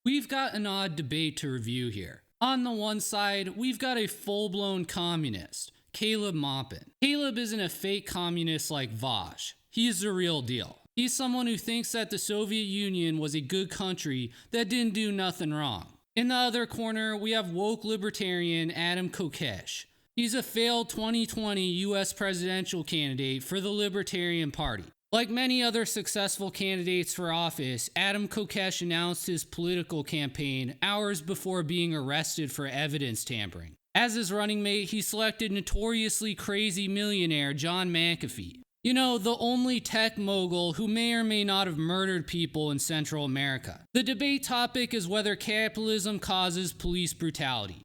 We've got an odd debate to review here. On the one side, we've got a full-blown communist, Caleb Maupin. Caleb isn't a fake communist like Vosh. He's the real deal. He's someone who thinks that the Soviet Union was a good country that didn't do nothing wrong. In the other corner, we have woke libertarian Adam Kokesh. He's a failed 2020 US presidential candidate for the Libertarian Party. Like many other successful candidates for office, Adam Kokesh announced his political campaign hours before being arrested for evidence tampering. As his running mate, he selected notoriously crazy millionaire John McAfee. You know, the only tech mogul who may or may not have murdered people in Central America. The debate topic is whether capitalism causes police brutality.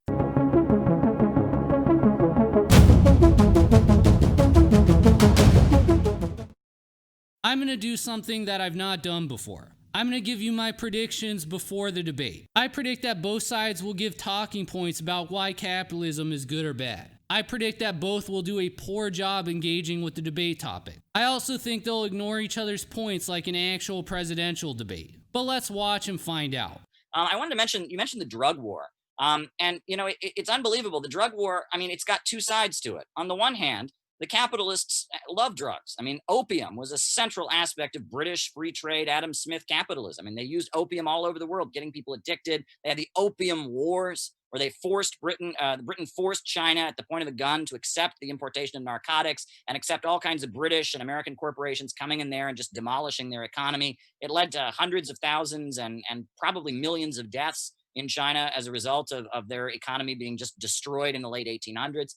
I'm going to do something that I've not done before. I'm going to give you my predictions before the debate. I predict that both sides will give talking points about why capitalism is good or bad. I predict that both will do a poor job engaging with the debate topic. I also think they'll ignore each other's points like an actual presidential debate. But let's watch and find out. I wanted to mention, you mentioned the drug war. And, you know, it's unbelievable. The drug war, I mean, it's got two sides to it. On the one hand, the capitalists love drugs. I mean, opium was a central aspect of British free trade, Adam Smith capitalism. I mean, they used opium all over the world, getting people addicted. They had the opium wars, where they forced Britain forced China at the point of the gun to accept the importation of narcotics and accept all kinds of British and American corporations coming in there and just demolishing their economy. It led to hundreds of thousands and probably millions of deaths in China as a result of their economy being just destroyed in the late 1800s.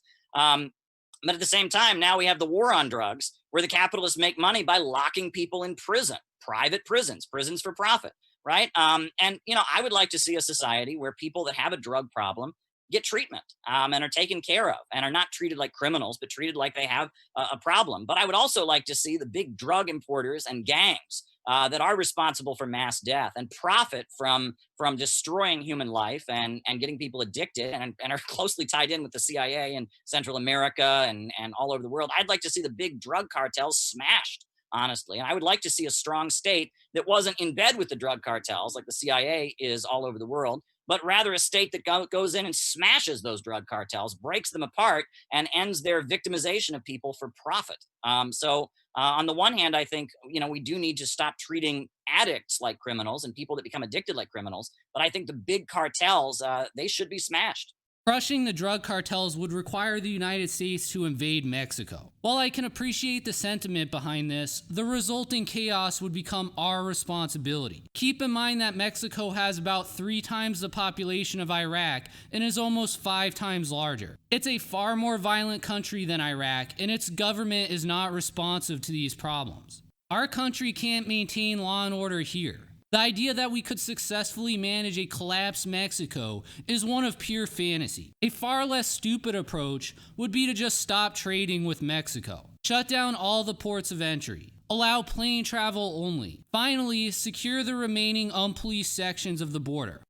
But at the same time, now we have the war on drugs, where the capitalists make money by locking people in prison, private prisons, prisons for profit, right? And, you know, I would like to see a society where people that have a drug problem get treatment and are taken care of and are not treated like criminals, but treated like they have a problem. But I would also like to see the big drug importers and gangs that are responsible for mass death and profit from destroying human life and getting people addicted and are closely tied in with the CIA in Central America and all over the world. I'd like to see the big drug cartels smashed, honestly. And I would like to see a strong state that wasn't in bed with the drug cartels like the CIA is all over the world, but rather a state that goes in and smashes those drug cartels, breaks them apart, and ends their victimization of people for profit. So on the one hand, I think, you know, we do need to stop treating addicts like criminals and people that become addicted like criminals. But I think the big cartels, they should be smashed. Crushing the drug cartels would require the United States to invade Mexico. While I can appreciate the sentiment behind this, the resulting chaos would become our responsibility. Keep in mind that Mexico has about 3 times the population of Iraq and is almost 5 times larger. It's a far more violent country than Iraq, and its government is not responsive to these problems. Our country can't maintain law and order here. The idea that we could successfully manage a collapsed Mexico is one of pure fantasy. A far less stupid approach would be to just stop trading with Mexico. Shut down all the ports of entry. Allow plane travel only. Finally, secure the remaining unpoliced sections of the border.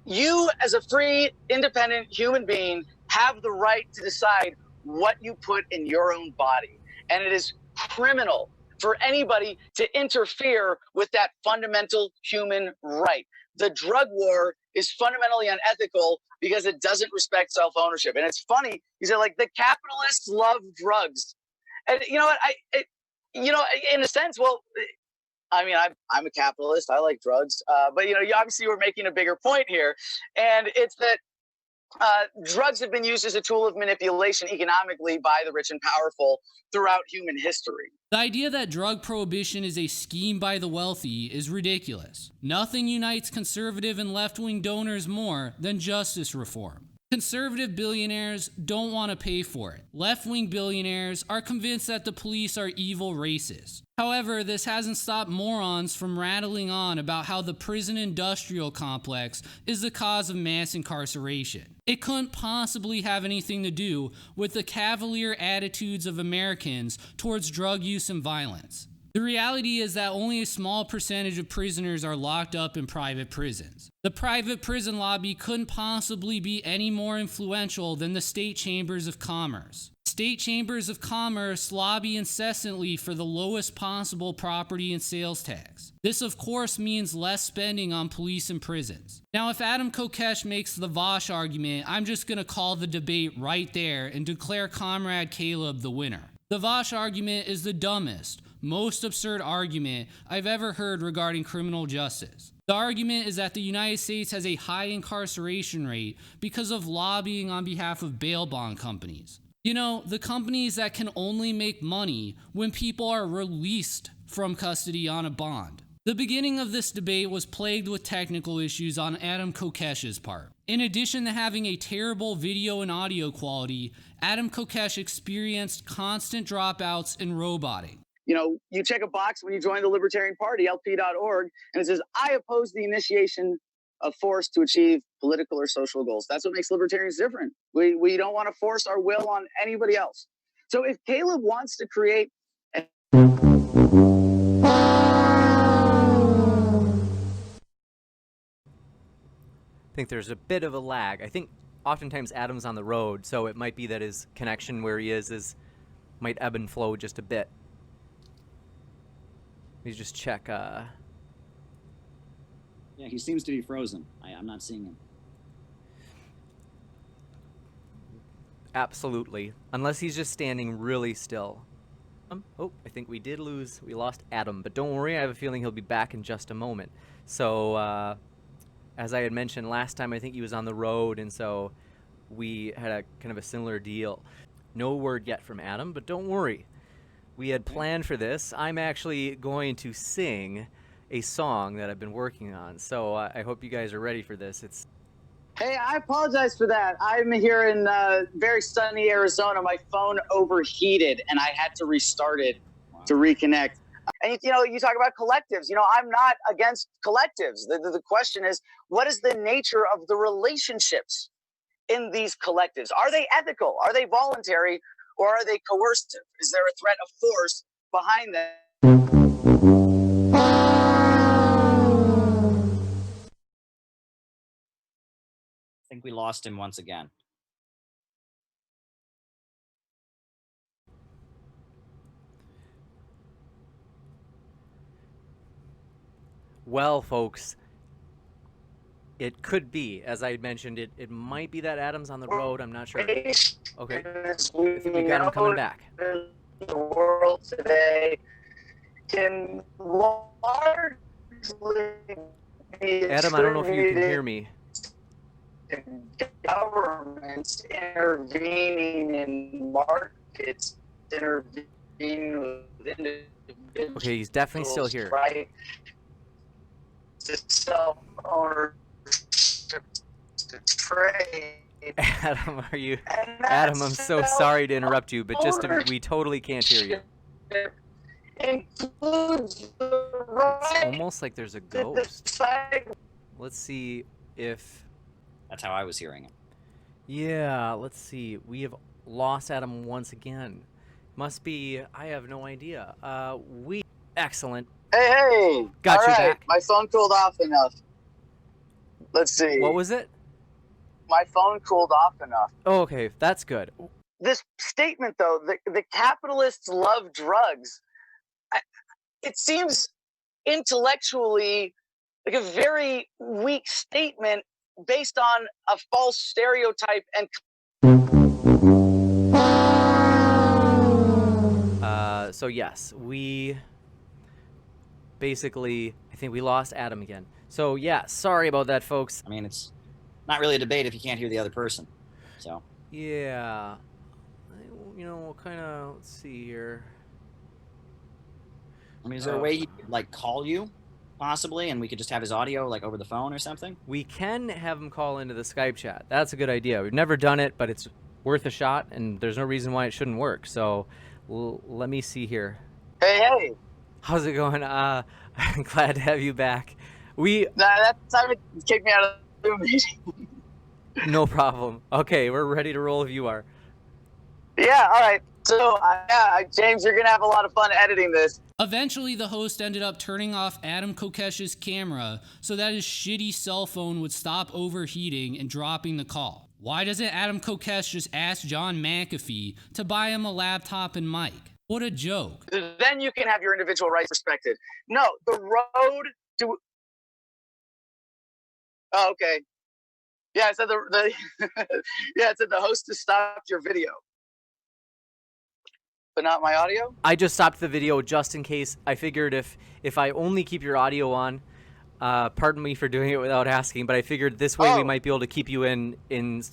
You, as a free, independent human being, have the right to decide what you put in your own body. And it is criminal for anybody to interfere with that fundamental human right. The drug war is fundamentally unethical because it doesn't respect self-ownership. And it's funny, you say, like, the capitalists love drugs. And you know what, in a sense, well, I mean, I'm a capitalist, I like drugs, but you know, you obviously were making a bigger point here. And it's that drugs have been used as a tool of manipulation economically by the rich and powerful throughout human history. The idea that drug prohibition is a scheme by the wealthy is ridiculous. Nothing unites conservative and left-wing donors more than justice reform. Conservative billionaires don't want to pay for it. Left-wing billionaires are convinced that the police are evil racists. However, this hasn't stopped morons from rattling on about how the prison industrial complex is the cause of mass incarceration. It couldn't possibly have anything to do with the cavalier attitudes of Americans towards drug use and violence. The reality is that only a small percentage of prisoners are locked up in private prisons. The private prison lobby couldn't possibly be any more influential than the state chambers of commerce. State chambers of commerce lobby incessantly for the lowest possible property and sales tax. This, of course, means less spending on police and prisons. Now, if Adam Kokesh makes the Vosh argument, I'm just going to call the debate right there and declare Comrade Caleb the winner. The Vosh argument is the dumbest, most absurd argument I've ever heard regarding criminal justice. The argument is that the United States has a high incarceration rate because of lobbying on behalf of bail bond companies. You know, the companies that can only make money when people are released from custody on a bond. The beginning of this debate was plagued with technical issues on Adam Kokesh's part. In addition to having a terrible video and audio quality, Adam Kokesh experienced constant dropouts and roboting. You know, you check a box when you join the Libertarian Party, LP.org, and it says, I oppose the initiation of force to achieve political or social goals. That's what makes libertarians different. We don't want to force our will on anybody else. So if Caleb wants to create I think there's a bit of a lag. I think oftentimes Adam's on the road, so it might be that his connection where he is might ebb and flow just a bit. Let me just check. Yeah, he seems to be frozen. I'm not seeing him. Absolutely. Unless he's just standing really still. Oh, I think we lost Adam, but don't worry, I have a feeling he'll be back in just a moment. So, as I had mentioned last time, I think he was on the road, and so we had a kind of a similar deal. No word yet from Adam, but don't worry. We had planned for this. I'm actually going to sing a song that I've been working on, so I hope you guys are ready for this. Hey, I apologize for that. I'm here in very sunny Arizona. My phone overheated, and I had to restart it to reconnect. And, you know, you talk about collectives. You know, I'm not against collectives. The question is, what is the nature of the relationships in these collectives? Are they ethical? Are they voluntary? Or are they coercive? Is there a threat of force behind them? I think we lost him once again. Well, folks, it could be, as I mentioned, it might be that Adam's on the road. I'm not sure. Okay, I think we got him coming back. The world today can largely be Adam, I don't know if you can hear me. Governments intervening in markets, intervening with individuals. Okay, he's definitely still here. Right? To self-ownership, to trade. Adam, Adam, I'm so sorry to interrupt you, but we totally can't hear you. Includes the right. It's almost like there's a ghost. Let's see if... That's how I was hearing him. Yeah, let's see. We have lost Adam once again. Must be, I have no idea. Excellent. Hey! Got All you right, back. my phone cooled off enough. Let's see. What was it? My phone cooled off enough. Oh, okay, that's good. This statement, though, the capitalists love drugs. It seems intellectually like a very weak statement based on a false stereotype and... So yes, we basically, I think we lost Adam again. So yeah, sorry about that, folks. I mean, it's not really a debate if you can't hear the other person. So Yeah, you know, kind of, let's see here. I mean, is there a way he could like call you, possibly, and we could just have his audio like over the phone or something? We can have him call into the Skype chat. That's a good idea. We've never done it, but it's worth a shot, and there's no reason why it shouldn't work. So let me see here. Hey. How's it going? I'm glad to have you back. That time it kicked me out of the meeting. No problem. Okay, we're ready to roll if you are. Yeah, all right. So, James, you're going to have a lot of fun editing this. Eventually, the host ended up turning off Adam Kokesh's camera so that his shitty cell phone would stop overheating and dropping the call. Why doesn't Adam Kokesh just ask John McAfee to buy him a laptop and mic? What a joke. Then you can have your individual rights respected. No, the road to... Oh, okay. Yeah, it said it said the host has stopped your video. But not my audio? I just stopped the video just in case. I figured if I only keep your audio on, pardon me for doing it without asking, but I figured this way we might be able to keep you in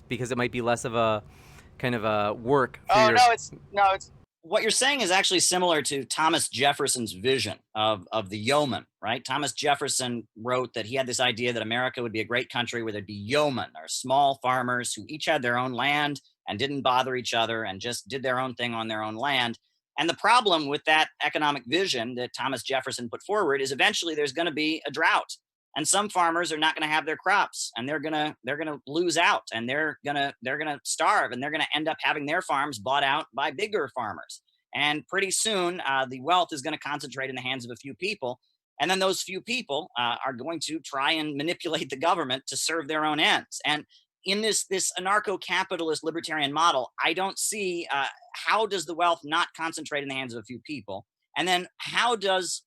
because it might be less of a kind of a work. For No, it's what you're saying is actually similar to Thomas Jefferson's vision of the yeoman, right? Thomas Jefferson wrote that he had this idea that America would be a great country where there'd be yeomen, or small farmers who each had their own land and didn't bother each other and just did their own thing on their own land. And the problem with that economic vision that Thomas Jefferson put forward is eventually there's going to be a drought, and some farmers are not going to have their crops, and they're going to lose out, and they're going to starve, and they're going to end up having their farms bought out by bigger farmers. And pretty soon the wealth is going to concentrate in the hands of a few people. And then those few people are going to try and manipulate the government to serve their own ends. And in this anarcho-capitalist libertarian model, I don't see how does the wealth not concentrate in the hands of a few people? And then how does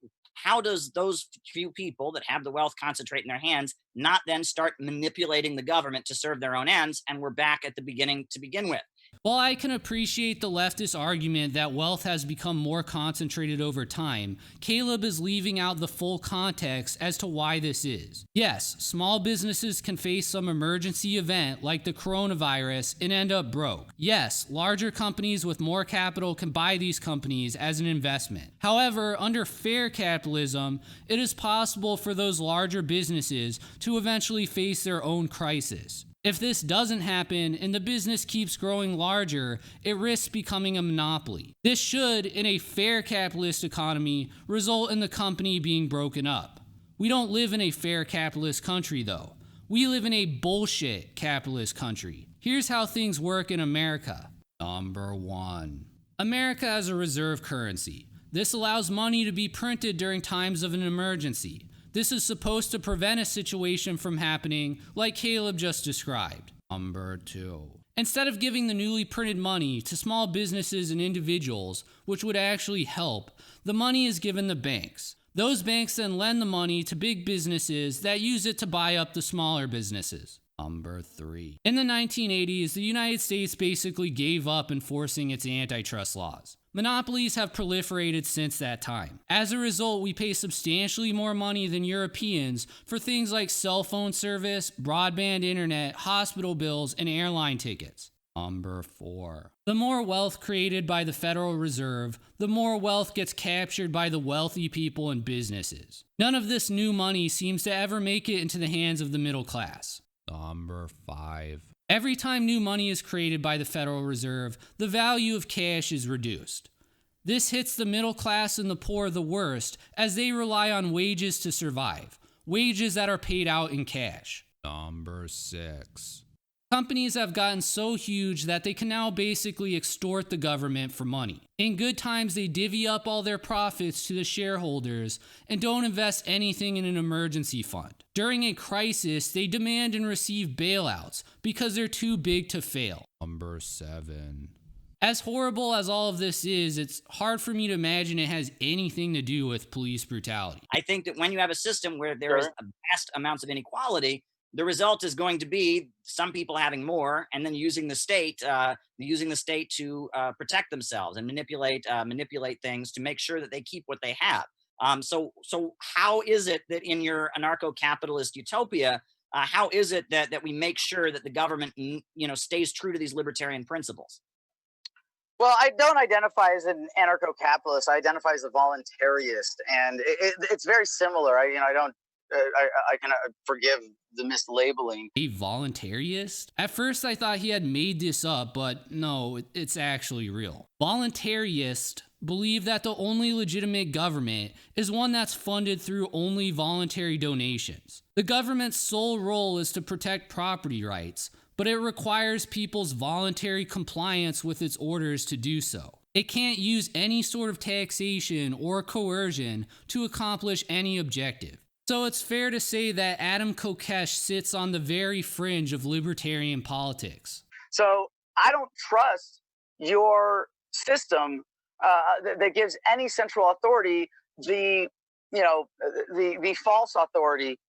those few people that have the wealth concentrate in their hands not then start manipulating the government to serve their own ends? And we're back at the beginning to begin with. While I can appreciate the leftist argument that wealth has become more concentrated over time, Caleb is leaving out the full context as to why this is. Yes, small businesses can face some emergency event like the coronavirus and end up broke. Yes, larger companies with more capital can buy these companies as an investment. However, under fair capitalism, it is possible for those larger businesses to eventually face their own crisis. If this doesn't happen and the business keeps growing larger, it risks becoming a monopoly. This should, in a fair capitalist economy, result in the company being broken up. We don't live in a fair capitalist country, though. We live in a bullshit capitalist country. Here's how things work in America. Number 1. America has a reserve currency. This allows money to be printed during times of an emergency. This is supposed to prevent a situation from happening like Caleb just described. Number 2. Instead of giving the newly printed money to small businesses and individuals, which would actually help, the money is given to banks. Those banks then lend the money to big businesses that use it to buy up the smaller businesses. Number 3. In the 1980s, the United States basically gave up enforcing its antitrust laws. Monopolies have proliferated since that time. As a result, we pay substantially more money than Europeans for things like cell phone service, broadband internet, hospital bills, and airline tickets. Number 4. The more wealth created by the Federal Reserve, the more wealth gets captured by the wealthy people and businesses. None of this new money seems to ever make it into the hands of the middle class. Number 5. Every time new money is created by the Federal Reserve, the value of cash is reduced. This hits the middle class and the poor the worst, as they rely on wages to survive, wages that are paid out in cash. Number 6. Companies have gotten so huge that they can now basically extort the government for money. In good times, they divvy up all their profits to the shareholders and don't invest anything in an emergency fund. During a crisis, they demand and receive bailouts because they're too big to fail. Number 7. As horrible as all of this is, it's hard for me to imagine it has anything to do with police brutality. I think that when you have a system where there is vast amounts of inequality, the result is going to be some people having more and then using the state to protect themselves and manipulate things to make sure that they keep what they have. So how is it that in your anarcho-capitalist utopia, how is it that we make sure that the government stays true to these libertarian principles? Well, I don't identify as an anarcho-capitalist. I identify as a voluntarist, and it's very similar. I can forgive the mislabeling. A voluntarist? At first I thought he had made this up, but no, it's actually real. Voluntarists believe that the only legitimate government is one that's funded through only voluntary donations. The government's sole role is to protect property rights, but it requires people's voluntary compliance with its orders to do so. It can't use any sort of taxation or coercion to accomplish any objective. So it's fair to say that Adam Kokesh sits on the very fringe of libertarian politics. So I don't trust your system that gives any central authority the false authority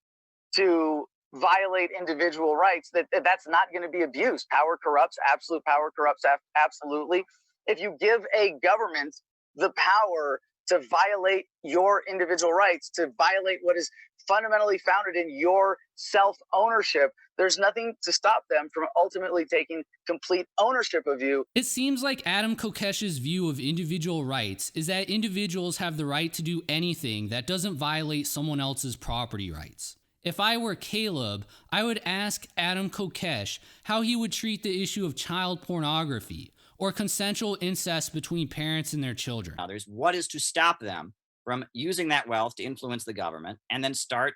to violate individual rights. That's not going to be abused. Power corrupts. Absolute power corrupts. Absolutely. If you give a government the power to violate your individual rights, to violate what is fundamentally founded in your self-ownership, there's nothing to stop them from ultimately taking complete ownership of you. It seems like Adam Kokesh's view of individual rights is that individuals have the right to do anything that doesn't violate someone else's property rights. If I were Caleb, I would ask Adam Kokesh how he would treat the issue of child pornography or consensual incest between parents and their children. Now, there's what is to stop them from using that wealth to influence the government and then start,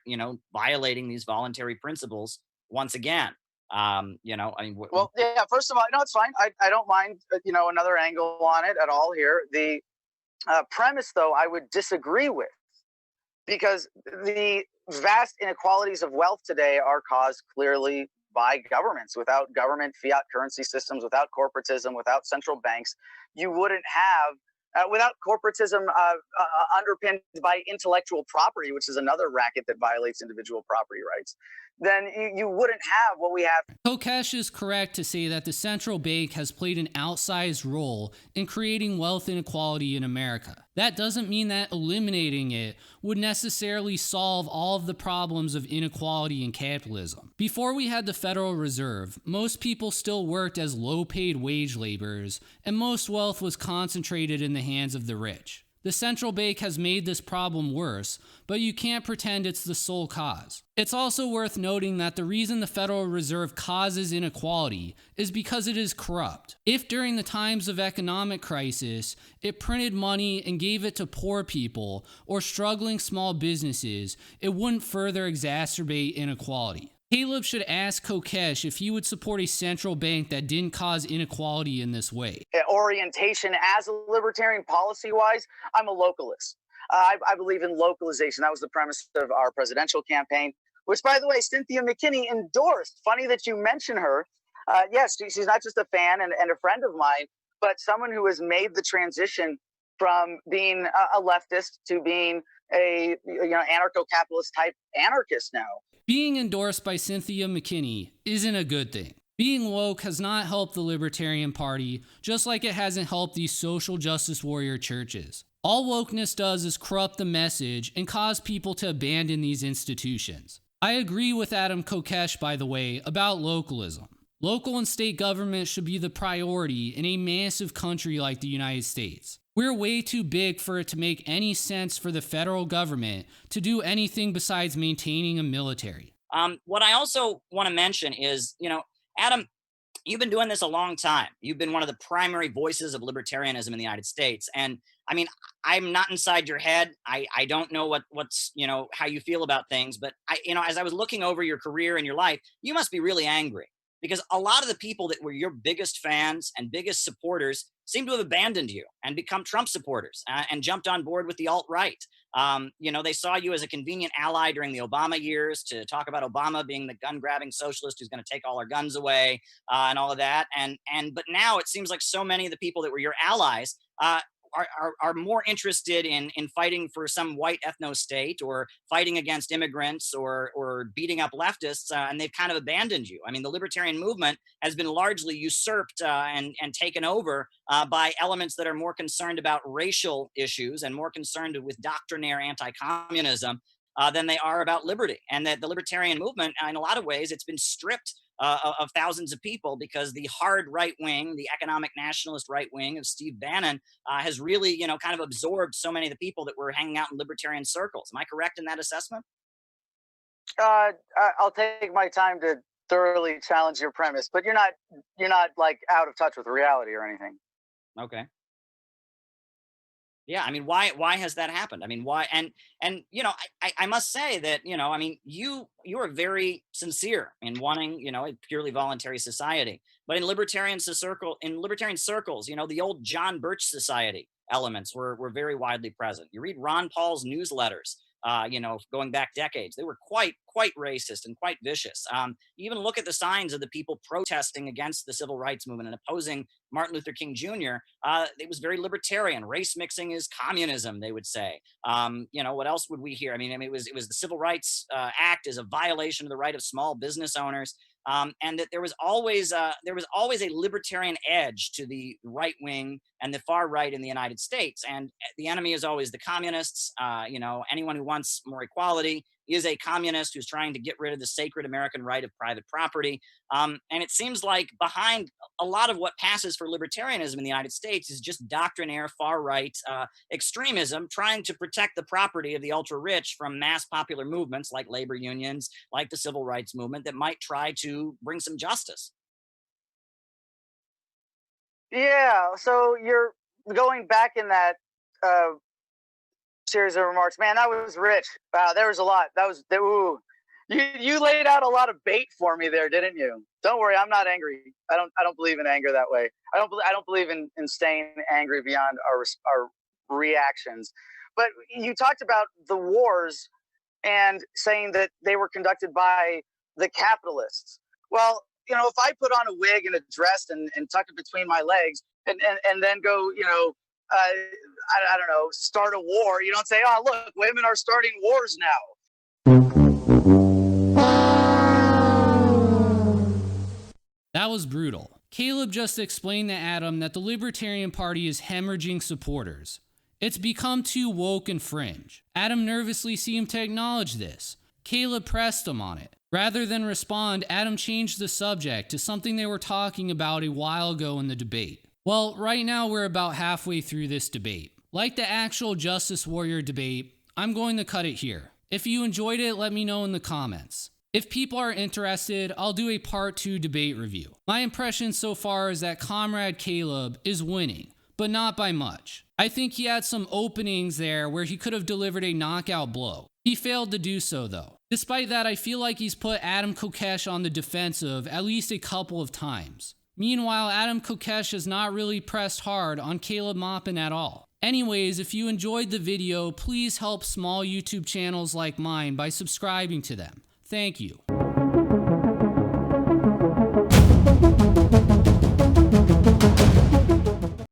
violating these voluntary principles once again. Well, yeah, first of all, no, it's fine. I don't mind, another angle on it at all here. The premise, though, I would disagree with, because the vast inequalities of wealth today are caused clearly by governments. Without government fiat currency systems, without corporatism, without central banks, you wouldn't have, without corporatism underpinned by intellectual property, which is another racket that violates individual property rights, then you wouldn't have what we have. Kokesh is correct to say that the central bank has played an outsized role in creating wealth inequality in America. That doesn't mean that eliminating it would necessarily solve all of the problems of inequality in capitalism. Before we had the Federal Reserve, most people still worked as low-paid wage laborers, and most wealth was concentrated in the hands of the rich. The central bank has made this problem worse, but you can't pretend it's the sole cause. It's also worth noting that the reason the Federal Reserve causes inequality is because it is corrupt. If during the times of economic crisis, it printed money and gave it to poor people or struggling small businesses, it wouldn't further exacerbate inequality. Caleb should ask Kokesh if he would support a central bank that didn't cause inequality in this way. Orientation as a libertarian policy-wise, I'm a localist. I believe in localization. That was the premise of our presidential campaign, which, by the way, Cynthia McKinney endorsed. Funny that you mention her. Yes, she's not just a fan and a friend of mine, but someone who has made the transition from being a leftist to being a anarcho-capitalist type anarchist now. Being endorsed by Cynthia McKinney isn't a good thing. Being woke has not helped the Libertarian Party, just like it hasn't helped these social justice warrior churches. All wokeness does is corrupt the message and cause people to abandon these institutions. I agree with Adam Kokesh, by the way, about localism. Local and state government should be the priority in a massive country like the United States. We're way too big for it to make any sense for the federal government to do anything besides maintaining a military. What I also want to mention is, Adam, you've been doing this a long time. You've been one of the primary voices of libertarianism in the United States. And I mean, I'm not inside your head. I don't know what's, how you feel about things, but as I was looking over your career and your life, you must be really angry, because a lot of the people that were your biggest fans and biggest supporters seem to have abandoned you and become Trump supporters and jumped on board with the alt-right. They saw you as a convenient ally during the Obama years to talk about Obama being the gun-grabbing socialist who's going to take all our guns away and all of that. But now it seems like so many of the people that were your allies are more interested in fighting for some white ethno-state or fighting against immigrants or beating up leftists, and they've kind of abandoned you. I mean, the libertarian movement has been largely usurped and taken over by elements that are more concerned about racial issues and more concerned with doctrinaire anti-communism than they are about liberty. And that the libertarian movement, in a lot of ways, it's been stripped of thousands of people because the hard right wing, the economic nationalist right wing of Steve Bannon has really, kind of absorbed so many of the people that were hanging out in libertarian circles. Am I correct in that assessment? I'll take my time to thoroughly challenge your premise, but you're not like out of touch with reality or anything. Okay. Yeah, I mean, why has that happened? I mean, why? And I must say that you are very sincere in wanting a purely voluntary society. But in libertarian circles, the old John Birch Society elements were very widely present. You read Ron Paul's newsletters. going back decades. They were quite racist and quite vicious. Even look at the signs of the people protesting against the civil rights movement and opposing Martin Luther King Jr. It was very libertarian. Race mixing is communism, they would say. What else would we hear? I mean, it was the Civil Rights Act is a violation of the right of small business owners. And that there was always a libertarian edge to the right wing and the far right in the United States. And the enemy is always the communists. Anyone who wants more equality is a communist who's trying to get rid of the sacred American right of private property. And it seems like behind a lot of what passes for libertarianism in the United States is just doctrinaire far right extremism, trying to protect the property of the ultra rich from mass popular movements like labor unions, like the civil rights movement, that might try to bring some justice. Yeah, so you're going back in that series of remarks, man. That was rich. Wow, there was a lot. Ooh. You laid out a lot of bait for me there, didn't you? Don't worry, I'm not angry. I don't believe in anger that way. I don't believe in staying angry beyond our reactions. But you talked about the wars and saying that they were conducted by the capitalists. Well, if I put on a wig and a dress and tuck it between my legs and then go, I don't know, start a war, you don't say, oh, look, women are starting wars now. That was brutal. Caleb just explained to Adam that the Libertarian Party is hemorrhaging supporters. It's become too woke and fringe. Adam nervously seemed to acknowledge this. Caleb pressed him on it. Rather than respond, Adam changed the subject to something they were talking about a while ago in the debate. Well, right now we're about halfway through this debate. Like the actual Justice Warrior debate, I'm going to cut it here. If you enjoyed it, let me know in the comments. If people are interested, I'll do a part 2 debate review. My impression so far is that Comrade Caleb is winning, but not by much. I think he had some openings there where he could have delivered a knockout blow. He failed to do so though. Despite that, I feel like he's put Adam Kokesh on the defensive at least a couple of times. Meanwhile, Adam Kokesh has not really pressed hard on Caleb Maupin at all. Anyways, if you enjoyed the video, please help small YouTube channels like mine by subscribing to them. Thank you.